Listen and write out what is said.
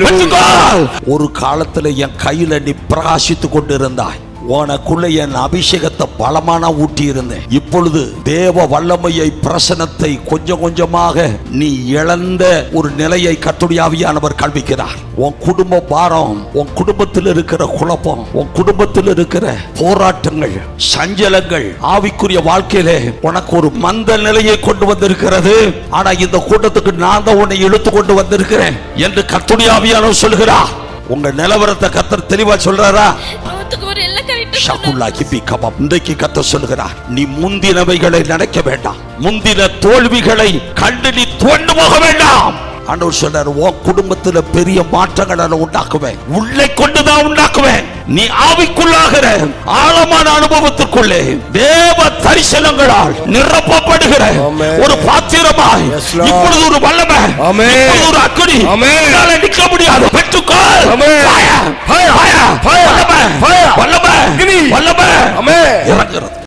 பெற்றுக்கொள். ஒரு காலத்துல என் கையில நீ பிரகாசித்துக் கொண்டிருந்தாய். உனக்குள்ள என் அபிஷேகத்தை பலமான ஊட்டி இருந்தேன். இப்பொழுது தேவ வல்லமையை பிரசனத்தை கொஞ்சம் கொஞ்சமாக நீ இழந்த ஒரு நிலையை கர்த்தருடைய ஆவியானவர் காண்பிக்கிறார். உன் குடும்ப பாரம், உன் குடும்பத்தில் இருக்கிற குழப்பம், உன் குடும்பத்தில் இருக்கிற போராட்டங்கள், சஞ்சலங்கள் ஆவிக்குரிய வாழ்க்கையிலே உனக்கு ஒரு மந்த நிலையை கொண்டு வந்திருக்கிறது. ஆனா இந்த கூட்டத்துக்கு நான் தான் உன்னை இழுத்து கொண்டு வந்திருக்கிறேன் என்று கர்த்தருடைய ஆவியானவர் சொல்கிறார். உங்க நிலவரத்தை கர்த்தர் தெளிவா சொல்றாரா? இன்றைக்கு கர்த்தர் சொல்கிறார், நீ முந்தினவைகளை நினைக்க வேண்டாம், முந்தின தோல்விகளை கண்டு நீ துவண்டு போக வேண்டாம். ஆண்டவர் சொல்றார், உன் குடும்பத்துல பெரிய மாற்றங்களை உண்டாக்குவேன், உள்ளே கொண்டுதான் உண்டாக்குவேன். நீ ஆவிக்குள்ளாகிற ஆழமான அனுபவத்திற்குள்ளே தேவ தரிசனங்களால் நிரப்பப்படுகிற ஒரு பாத்திரமாய் இப்பொழுது ஒரு வல்லமை, ஒரு அக்கினி நிற்க முடியாது. பெற்றுக்கொள். வல்லமை இறங்குகிறது.